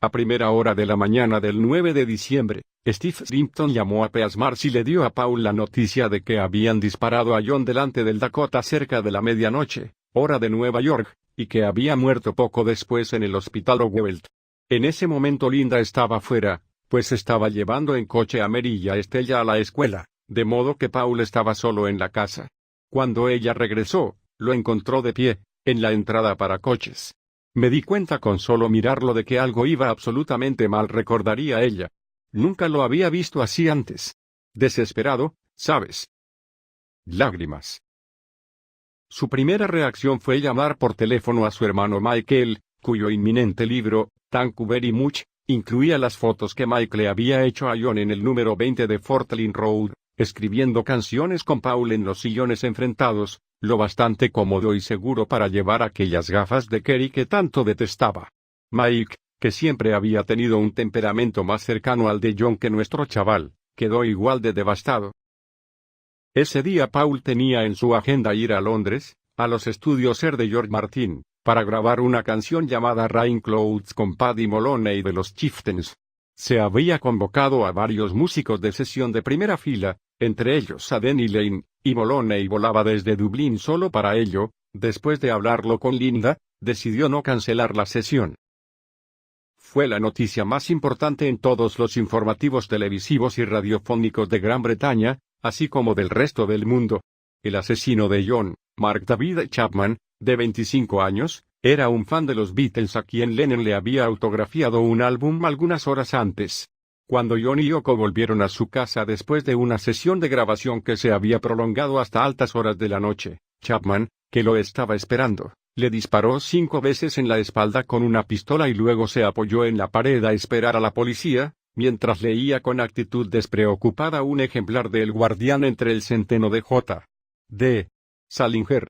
A primera hora de la mañana del 9 de diciembre, Steve Shrimpton llamó a Peasmars y le dio a Paul la noticia de que habían disparado a John delante del Dakota cerca de la medianoche, hora de Nueva York, y que había muerto poco después en el hospital Roosevelt. En ese momento Linda estaba fuera, pues estaba llevando en coche a Mary y a Estella a la escuela, de modo que Paul estaba solo en la casa. Cuando ella regresó, lo encontró de pie, en la entrada para coches. Me di cuenta con solo mirarlo de que algo iba absolutamente mal, recordaría ella. Nunca lo había visto así antes. Desesperado, ¿sabes? Lágrimas. Su primera reacción fue llamar por teléfono a su hermano Michael, cuyo inminente libro, Thank You Very Much, incluía las fotos que Mike le había hecho a John en el número 20 de Fort Lynn Road, escribiendo canciones con Paul en los sillones enfrentados, lo bastante cómodo y seguro para llevar aquellas gafas de Kerry que tanto detestaba. Mike, que siempre había tenido un temperamento más cercano al de John que nuestro chaval, quedó igual de devastado. Ese día Paul tenía en su agenda ir a Londres, a los estudios Air de George Martin, para grabar una canción llamada Rain Clouds con Paddy Moloney de los Chieftains. Se había convocado a varios músicos de sesión de primera fila, entre ellos a Denny Lane, y Moloney volaba desde Dublín solo para ello. Después de hablarlo con Linda, decidió no cancelar la sesión. Fue la noticia más importante en todos los informativos televisivos y radiofónicos de Gran Bretaña, así como del resto del mundo. El asesino de John, Mark David Chapman, de 25 años, era un fan de los Beatles a quien Lennon le había autografiado un álbum algunas horas antes. Cuando John y Yoko volvieron a su casa después de una sesión de grabación que se había prolongado hasta altas horas de la noche, Chapman, que lo estaba esperando, le disparó 5 veces en la espalda con una pistola y luego se apoyó en la pared a esperar a la policía, mientras leía con actitud despreocupada un ejemplar de El Guardián entre el centeno de J. D. Salinger.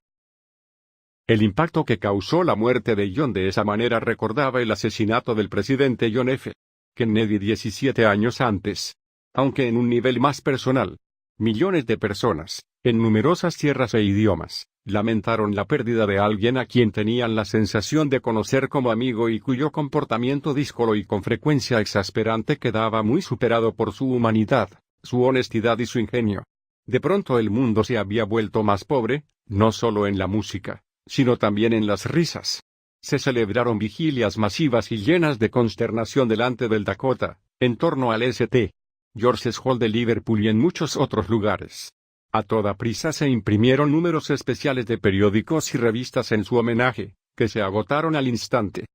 El impacto que causó la muerte de John de esa manera recordaba el asesinato del presidente John F. Kennedy 17 años antes. Aunque en un nivel más personal. Millones de personas, en numerosas tierras e idiomas, lamentaron la pérdida de alguien a quien tenían la sensación de conocer como amigo y cuyo comportamiento díscolo y con frecuencia exasperante quedaba muy superado por su humanidad, su honestidad y su ingenio. De pronto el mundo se había vuelto más pobre, no solo en la música, sino también en las risas. Se celebraron vigilias masivas y llenas de consternación delante del Dakota, en torno al St. George's Hall de Liverpool y en muchos otros lugares. A toda prisa se imprimieron números especiales de periódicos y revistas en su homenaje, que se agotaron al instante.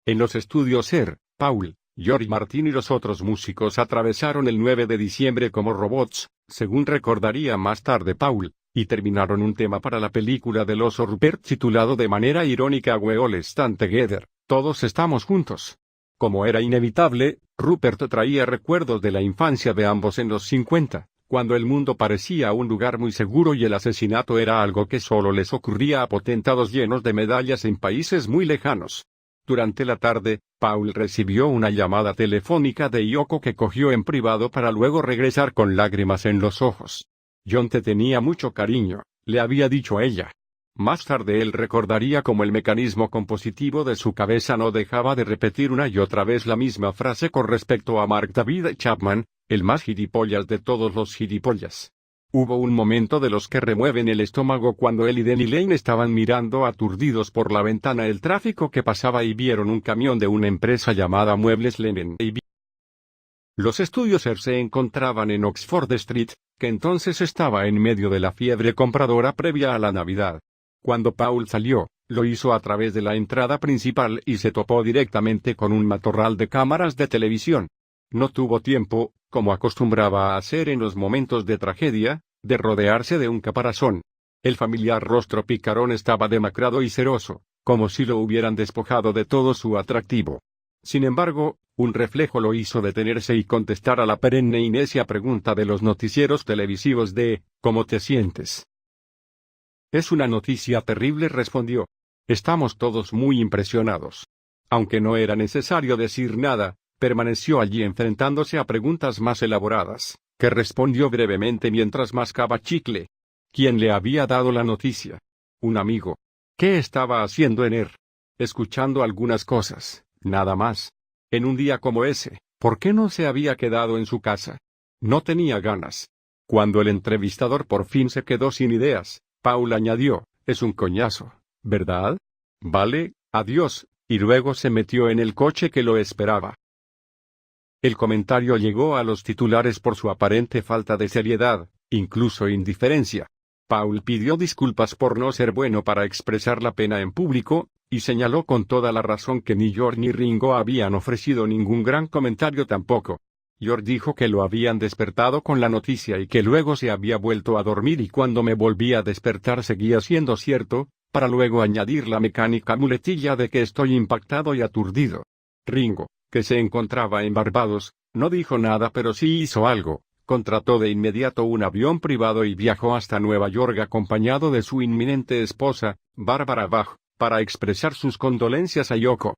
En los estudios Air, Paul, George Martin y los otros músicos atravesaron el 9 de diciembre como robots, según recordaría más tarde Paul, y terminaron un tema para la película del oso Rupert titulado de manera irónica We All Stand Together, Todos estamos juntos. Como era inevitable, Rupert traía recuerdos de la infancia de ambos en los 50, cuando el mundo parecía un lugar muy seguro y el asesinato era algo que solo les ocurría a potentados llenos de medallas en países muy lejanos. Durante la tarde, Paul recibió una llamada telefónica de Yoko que cogió en privado para luego regresar con lágrimas en los ojos. John te tenía mucho cariño, le había dicho a ella. Más tarde él recordaría cómo el mecanismo compositivo de su cabeza no dejaba de repetir una y otra vez la misma frase con respecto a Mark David Chapman, el más gilipollas de todos los gilipollas. Hubo un momento de los que remueven el estómago cuando él y Denny Lane estaban mirando aturdidos por la ventana el tráfico que pasaba y vieron un camión de una empresa llamada Muebles Lennon. Los estudios Air se encontraban en Oxford Street, que entonces estaba en medio de la fiebre compradora previa a la Navidad. Cuando Paul salió, lo hizo a través de la entrada principal y se topó directamente con un matorral de cámaras de televisión. No tuvo tiempo, como acostumbraba a hacer en los momentos de tragedia, de rodearse de un caparazón. El familiar rostro picarón estaba demacrado y ceroso, como si lo hubieran despojado de todo su atractivo. Sin embargo, un reflejo lo hizo detenerse y contestar a la perenne y necia pregunta de los noticieros televisivos de ¿cómo te sientes? Es una noticia terrible, respondió. Estamos todos muy impresionados. Aunque no era necesario decir nada, permaneció allí enfrentándose a preguntas más elaboradas, que respondió brevemente mientras mascaba chicle. ¿Quién le había dado la noticia? Un amigo. ¿Qué estaba haciendo en Air? Escuchando algunas cosas, Nada más. En un día como ese, ¿por qué no se había quedado en su casa? No tenía ganas. Cuando el entrevistador por fin se quedó sin ideas, Paul añadió, es un coñazo, ¿verdad? Vale, adiós, y luego se metió en el coche que lo esperaba. El comentario llegó a los titulares por su aparente falta de seriedad, incluso indiferencia. Paul pidió disculpas por no ser bueno para expresar la pena en público, y señaló con toda la razón que ni George ni Ringo habían ofrecido ningún gran comentario tampoco. George dijo que lo habían despertado con la noticia y que luego se había vuelto a dormir y cuando me volví a despertar seguía siendo cierto, para luego añadir la mecánica muletilla de que estoy impactado y aturdido. Ringo, que se encontraba en Barbados, no dijo nada pero sí hizo algo. Contrató de inmediato un avión privado y viajó hasta Nueva York acompañado de su inminente esposa, Barbara Bach, para expresar sus condolencias a Yoko.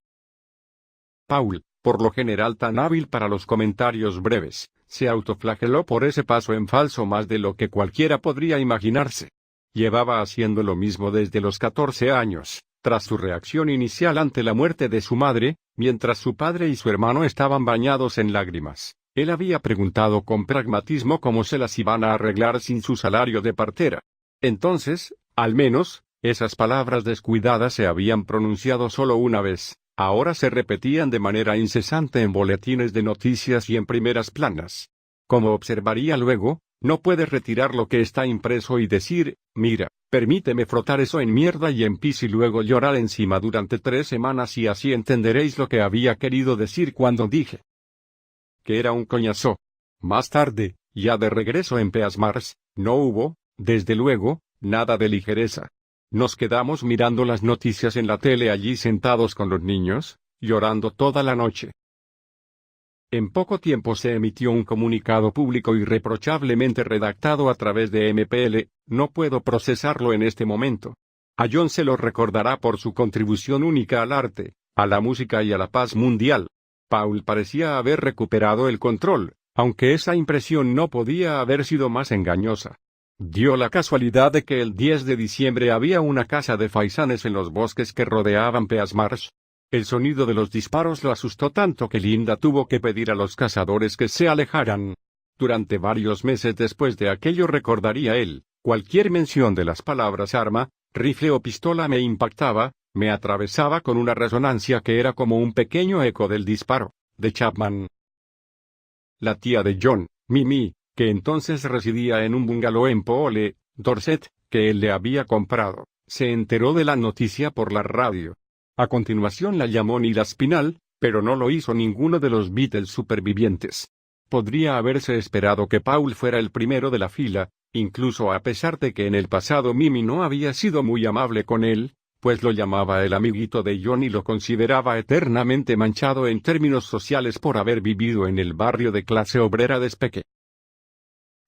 Paul, por lo general tan hábil para los comentarios breves, se autoflageló por ese paso en falso más de lo que cualquiera podría imaginarse. Llevaba haciendo lo mismo desde los 14 años, tras su reacción inicial ante la muerte de su madre, mientras su padre y su hermano estaban bañados en lágrimas. Él había preguntado con pragmatismo cómo se las iban a arreglar sin su salario de partera. Entonces, al menos, esas palabras descuidadas se habían pronunciado solo una vez, ahora se repetían de manera incesante en boletines de noticias y en primeras planas. Como observaría luego, no puedes retirar lo que está impreso y decir, mira, permíteme frotar eso en mierda y en pis y luego llorar encima durante 3 semanas y así entenderéis lo que había querido decir cuando dije que era un coñazo. Más tarde, ya de regreso en Peasmars, no hubo, desde luego, nada de ligereza. Nos quedamos mirando las noticias en la tele allí sentados con los niños, llorando toda la noche. En poco tiempo se emitió un comunicado público irreprochablemente redactado a través de MPL, no puedo procesarlo en este momento. A John se lo recordará por su contribución única al arte, a la música y a la paz mundial. Paul parecía haber recuperado el control, aunque esa impresión no podía haber sido más engañosa. Dio la casualidad de que el 10 de diciembre había una caza de faisanes en los bosques que rodeaban Peasmarsh. El sonido de los disparos lo asustó tanto que Linda tuvo que pedir a los cazadores que se alejaran. Durante varios meses después de aquello recordaría él, cualquier mención de las palabras arma, rifle o pistola me impactaba, me atravesaba con una resonancia que era como un pequeño eco del disparo, de Chapman. La tía de John, Mimi, que entonces residía en un bungalow en Poole, Dorset, que él le había comprado, se enteró de la noticia por la radio. A continuación la llamó Nila Spinall, pero no lo hizo ninguno de los Beatles supervivientes. Podría haberse esperado que Paul fuera el primero de la fila, incluso a pesar de que en el pasado Mimi no había sido muy amable con él, pues lo llamaba el amiguito de John y lo consideraba eternamente manchado en términos sociales por haber vivido en el barrio de clase obrera de Speke.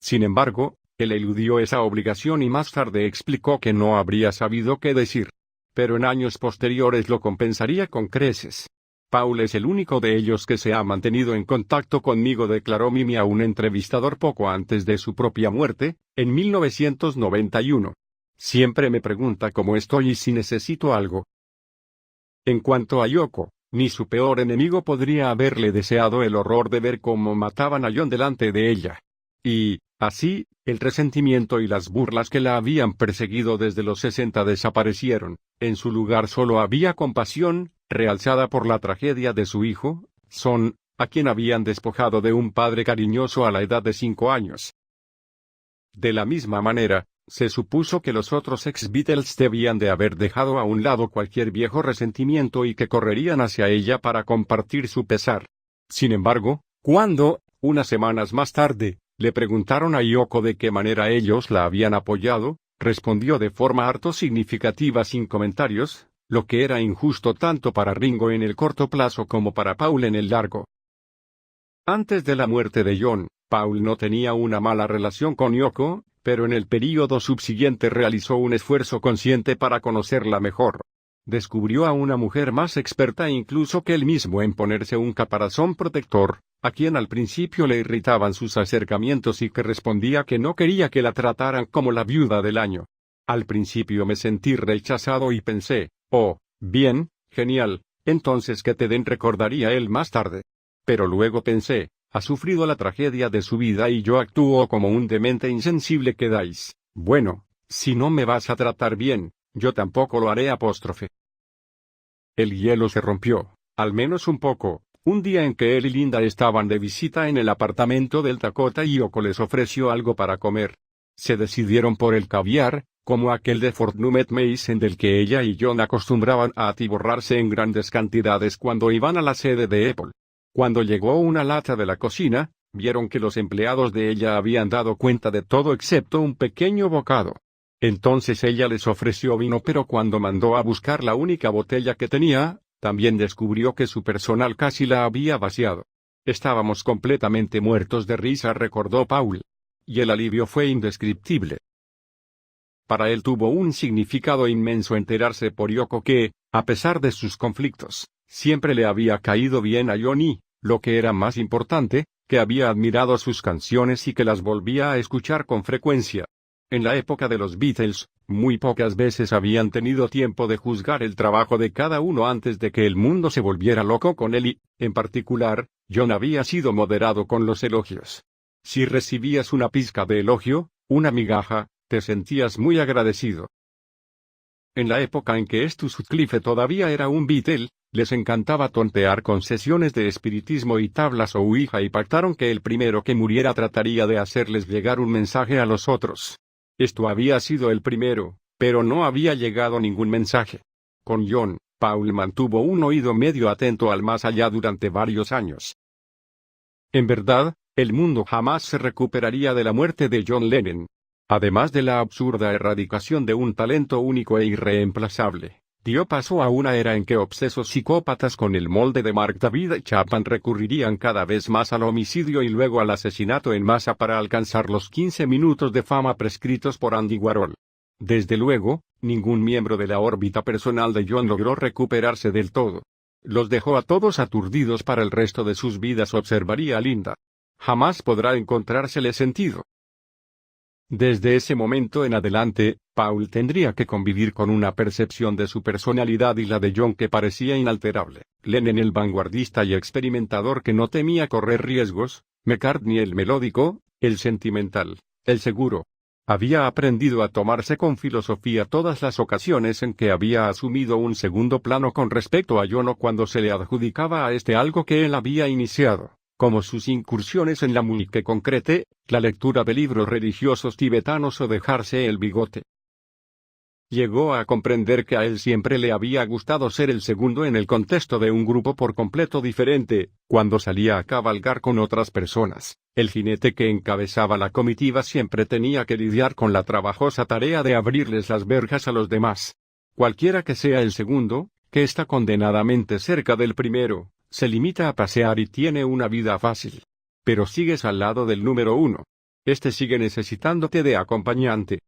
Sin embargo, él eludió esa obligación y más tarde explicó que no habría sabido qué decir. Pero en años posteriores lo compensaría con creces. Paul es el único de ellos que se ha mantenido en contacto conmigo, declaró Mimi a un entrevistador poco antes de su propia muerte, en 1991. Siempre me pregunta cómo estoy y si necesito algo. En cuanto a Yoko, ni su peor enemigo podría haberle deseado el horror de ver cómo mataban a John delante de ella. Y, así, el resentimiento y las burlas que la habían perseguido desde los 60 desaparecieron. En su lugar solo había compasión, realzada por la tragedia de su hijo, Son, a quien habían despojado de un padre cariñoso a la edad de 5 años. De la misma manera, se supuso que los otros ex-Beatles debían de haber dejado a un lado cualquier viejo resentimiento y que correrían hacia ella para compartir su pesar. Sin embargo, cuando, unas semanas más tarde, le preguntaron a Yoko de qué manera ellos la habían apoyado, respondió de forma harto significativa sin comentarios, lo que era injusto tanto para Ringo en el corto plazo como para Paul en el largo. Antes de la muerte de John, Paul no tenía una mala relación con Yoko, pero en el período subsiguiente realizó un esfuerzo consciente para conocerla mejor. Descubrió a una mujer más experta incluso que él mismo en ponerse un caparazón protector, a quien al principio le irritaban sus acercamientos y que respondía que no quería que la trataran como la viuda del año. Al principio me sentí rechazado y pensé, oh, bien, genial, entonces que te den recordaría él más tarde. Pero luego pensé, ha sufrido la tragedia de su vida y yo actúo como un demente insensible quedáis. Bueno, si no me vas a tratar bien, yo tampoco lo haré apóstrofe. El hielo se rompió, al menos un poco, un día en que él y Linda estaban de visita en el apartamento del Dakota y Yoko les ofreció algo para comer. Se decidieron por el caviar, como aquel de Fort Newmet Mason del que ella y John acostumbraban a atiborrarse en grandes cantidades cuando iban a la sede de Apple. Cuando llegó una lata de la cocina, vieron que los empleados de ella habían dado cuenta de todo excepto un pequeño bocado. Entonces ella les ofreció vino, pero cuando mandó a buscar la única botella que tenía, también descubrió que su personal casi la había vaciado. Estábamos completamente muertos de risa, recordó Paul. Y el alivio fue indescriptible. Para él tuvo un significado inmenso enterarse por Yoko que, a pesar de sus conflictos, siempre le había caído bien a John y, lo que era más importante, que había admirado sus canciones y que las volvía a escuchar con frecuencia. En la época de los Beatles, muy pocas veces habían tenido tiempo de juzgar el trabajo de cada uno antes de que el mundo se volviera loco con él y, en particular, John había sido moderado con los elogios. Si recibías una pizca de elogio, una migaja, te sentías muy agradecido. En la época en que Stu Sutcliffe todavía era un Beatle, les encantaba tontear con sesiones de espiritismo y tablas o ouija y pactaron que el primero que muriera trataría de hacerles llegar un mensaje a los otros. Esto había sido el primero, pero no había llegado ningún mensaje. Con John, Paul mantuvo un oído medio atento al más allá durante varios años. En verdad, el mundo jamás se recuperaría de la muerte de John Lennon. Además de la absurda erradicación de un talento único e irreemplazable, dio paso a una era en que obsesos psicópatas con el molde de Mark David Chapman recurrirían cada vez más al homicidio y luego al asesinato en masa para alcanzar los 15 minutos de fama prescritos por Andy Warhol. Desde luego, ningún miembro de la órbita personal de John logró recuperarse del todo. Los dejó a todos aturdidos para el resto de sus vidas, observaría Linda. Jamás podrá encontrársele sentido. Desde ese momento en adelante, Paul tendría que convivir con una percepción de su personalidad y la de John que parecía inalterable. Lennon el vanguardista y experimentador que no temía correr riesgos, McCartney el melódico, el sentimental, el seguro. Había aprendido a tomarse con filosofía todas las ocasiones en que había asumido un segundo plano con respecto a John o cuando se le adjudicaba a este algo que él había iniciado, como sus incursiones en la música concreta, la lectura de libros religiosos tibetanos o dejarse el bigote. Llegó a comprender que a él siempre le había gustado ser el segundo en el contexto de un grupo por completo diferente, cuando salía a cabalgar con otras personas. El jinete que encabezaba la comitiva siempre tenía que lidiar con la trabajosa tarea de abrirles las verjas a los demás. Cualquiera que sea el segundo, que está condenadamente cerca del primero, se limita a pasear y tiene una vida fácil. Pero sigues al lado del número uno. Este sigue necesitándote de acompañante.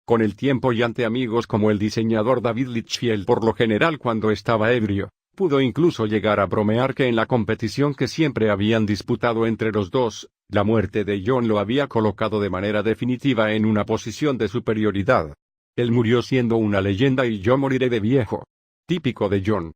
Con el tiempo y ante amigos como el diseñador David Litchfield, por lo general cuando estaba ebrio, pudo incluso llegar a bromear que en la competición que siempre habían disputado entre los dos, la muerte de John lo había colocado de manera definitiva en una posición de superioridad. Él murió siendo una leyenda y yo moriré de viejo. Típico de John.